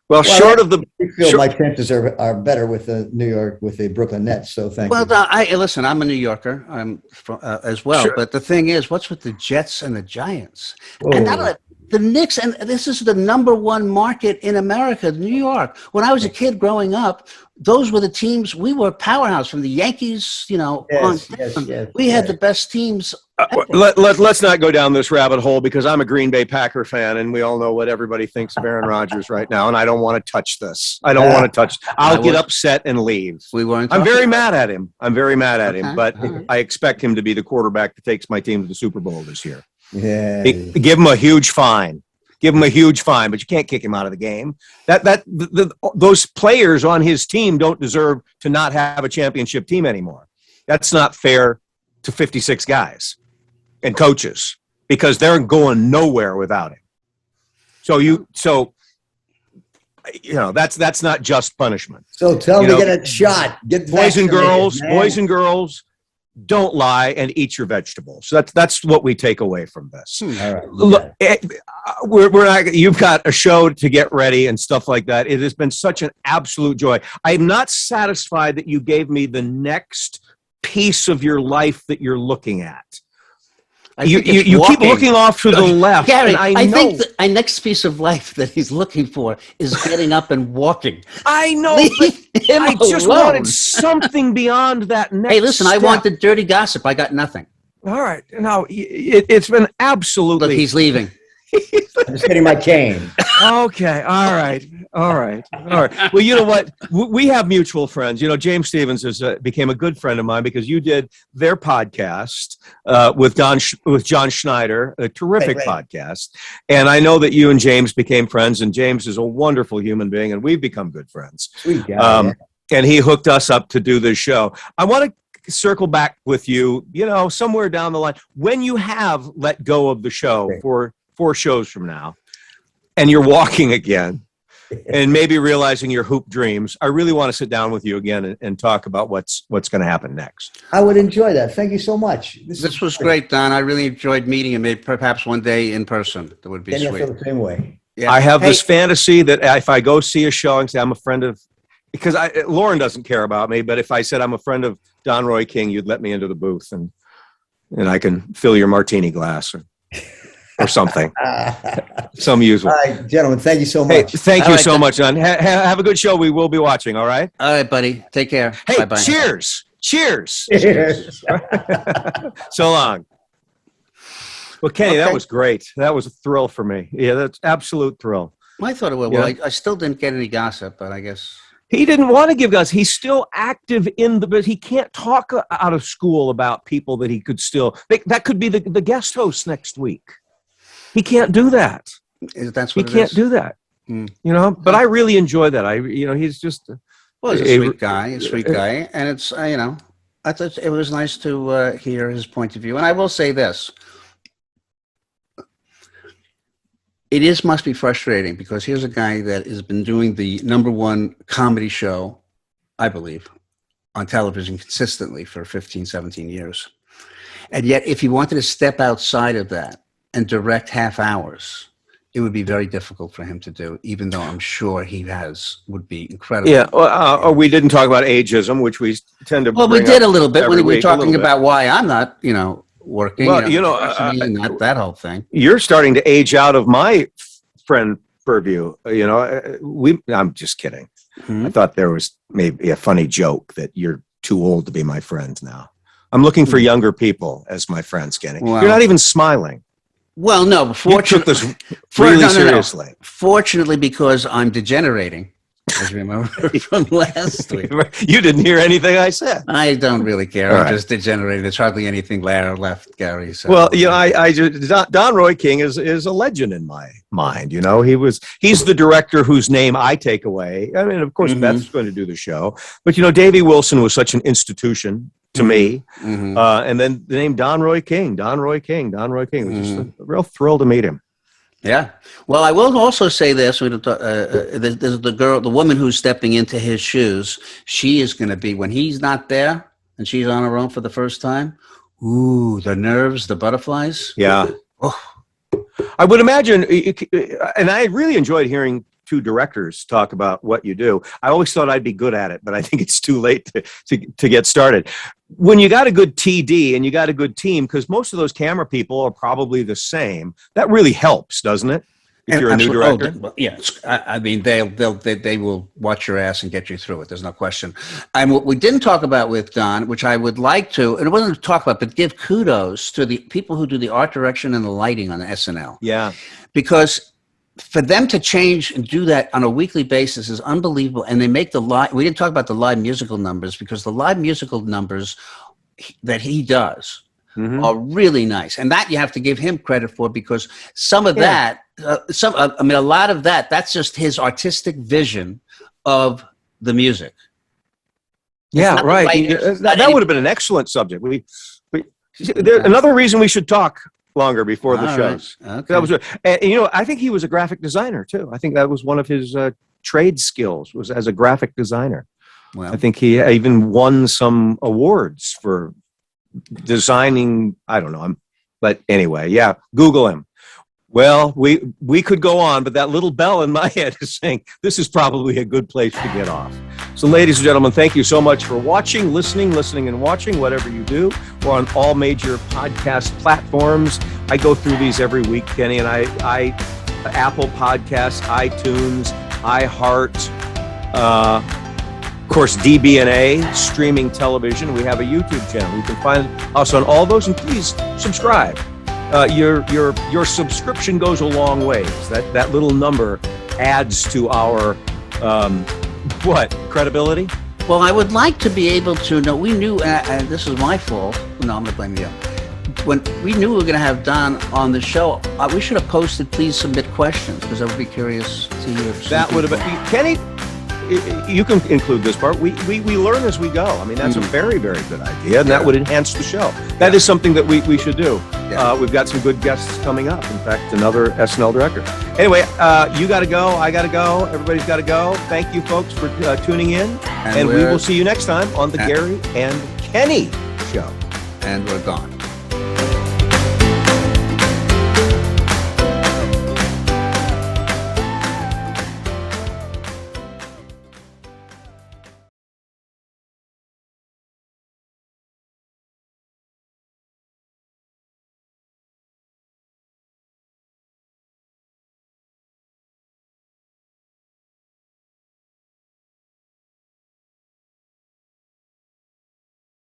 Well, short of the, I feel my chances are better with the Brooklyn Nets. So thank you. Well, listen, I'm a New Yorker. I'm from, as well. Sure. But the thing is, what's with the Jets and the Giants? Whoa. And not the Knicks, and this is the number one market in America, New York. When I was a kid growing up, those were the teams. We were powerhouse from the Yankees, Yes, we had the best teams. let's not go down this rabbit hole because I'm a Green Bay Packer fan, and we all know what everybody thinks of Aaron Rodgers right now, and I don't want to touch this. I don't want to touch. I'll get upset and leave. We weren't. I'm very mad at him. Okay. But I expect him to be the quarterback that takes my team to the Super Bowl this year. Yeah. Give him a huge fine. Give him a huge fine, but you can't kick him out of the game. Those players on his team don't deserve to not have a championship team anymore. That's not fair to 56 guys and coaches because they're going nowhere without him. So that's not just punishment. So tell me, get a shot. Get boys and vaccinated, girls. Don't lie and eat your vegetables. So that's what we take away from this. All right. Look, we're not. You've got a show to get ready and stuff like that. It has been such an absolute joy. I'm not satisfied that you gave me the next piece of your life that you're looking at. You keep looking off to the left. Gary, I think the next piece of life that he's looking for is getting up and walking. I know, but I just wanted something beyond that next Hey, listen, step. I wanted dirty gossip. I got nothing. All right. No, it's been absolutely. Look, he's leaving. I'm just getting my cane. Okay. All right. Well, you know what? We have mutual friends. James Stevens became a good friend of mine because you did their podcast with John Schneider, a terrific podcast. And I know that you and James became friends, and James is a wonderful human being, and we've become good friends. Sweet guy. And he hooked us up to do this show. I want to circle back with you, somewhere down the line, when you have let go of the show for 4 shows from now, and you're walking again, and maybe realizing your hoop dreams. I really want to sit down with you again and talk about what's going to happen next. I would enjoy that. Thank you so much. This was great, Don. I really enjoyed meeting him. Maybe perhaps one day in person. That would be I sweet. feel the same way. Yeah. I have this fantasy that if I go see a show and say I'm a friend of, because Lauren doesn't care about me, but if I said I'm a friend of Don Roy King, you'd let me into the booth and I can fill your martini glass or something. Some usual. All right, gentlemen, thank you so much. Hey, thank you so much, Don. Have a good show. We will be watching, all right? All right, buddy. Take care. Hey, Bye-bye. Cheers. Cheers. Cheers. So long. Well, Kenny, that was great. That was a thrill for me. Yeah, that's absolute thrill. I thought it would. Well, I still didn't get any gossip, but I guess. He didn't want to give us. He's still active in but he can't talk out of school about people that he could still. That could be the guest host next week. He can't do that. That's what he can't do that. But I really enjoy that. He's just. Well, he's a sweet guy. And it's I thought it was nice to hear his point of view. And I will say this. It must be frustrating because here's a guy that has been doing the #1 comedy show, I believe, on television consistently for 15, 17 years. And yet, if he wanted to step outside of that and direct half hours, it would be very difficult for him to do, even though I'm sure would be incredible. Yeah, we didn't talk about ageism, which we tend to. Well, we did a little bit when we were talking about why I'm not, working. Well, not that whole thing. You're starting to age out of my friend purview. I'm just kidding. Mm-hmm. I thought there was maybe a funny joke that you're too old to be my friend now. I'm looking for younger people as my friends, Kenny. Wow. You're not even smiling. Well, no, You took fortunately, this really seriously. Fortunately, because I'm degenerating, as you remember from last week. You didn't hear anything I said. I don't really care. All I'm right. just degenerated. There's hardly anything left, Gary. So. Well, you know, I just, Don Roy King is a legend in my mind. You know, he's the director whose name I take away. I mean, of course, Beth's going to do the show, but you know, Davey Wilson was such an institution to me. And then the name Don Roy King. It was just a real thrill to meet him. Yeah. Well, I will also say this. There's the woman who's stepping into his shoes. She is going to be, when he's not there and she's on her own for the first time. Ooh, the nerves, the butterflies. Yeah. Oh. I would imagine, and I really enjoyed hearing two directors talk about what you do. I always thought I'd be good at it, but I think it's too late to get started. When you got a good TD and you got a good team, because most of those camera people are probably the same, that really helps, doesn't it? If you're a new director. I mean, they will watch your ass and get you through it. There's no question. And what we didn't talk about with Don, which I would like to, and it wasn't to talk about, but give kudos to the people who do the art direction and the lighting on the SNL. Yeah. Because for them to change and do that on a weekly basis is unbelievable. And they make the live, we didn't talk about the live musical numbers, because the live musical numbers that he does are really nice. And that you have to give him credit for, because some of that, a lot of that's just his artistic vision of the music. Yeah, right. That would have been an excellent subject. Another reason we should talk longer before the shows. Right. Okay. That was, and you know, I think he was a graphic designer too. I think that was one of his trade skills, was as a graphic designer. Well, I think he even won some awards for designing. I don't know him, but anyway, yeah, Google him. Well, we could go on, but that little bell in my head is saying this is probably a good place to get off. So, ladies and gentlemen, thank you so much for watching, listening, and watching, whatever you do. We're on all major podcast platforms. I go through these every week, Kenny, and I Apple Podcasts, iTunes, iHeart, of course, DBNA, streaming television. We have a YouTube channel. You can find us on all those, and please subscribe. Your subscription goes a long ways. That little number adds to our credibility? Well, I would like to be able to know. We knew, and this is my fault. No, I'm going to blame you. When we knew we were going to have Don on the show, we should have posted, please submit questions, because I would be curious to hear. That would have been, Kenny, you can include this part. We learn as we go. I mean, that's a very, very good idea, and that would enhance the show. That is something that we should do. Yeah. We've got some good guests coming up. In fact, another SNL director. Anyway, you got to go. I got to go. Everybody's got to go. Thank you, folks, for tuning in. And we will see you next time on the Gary and Kenny Show. And we're gone.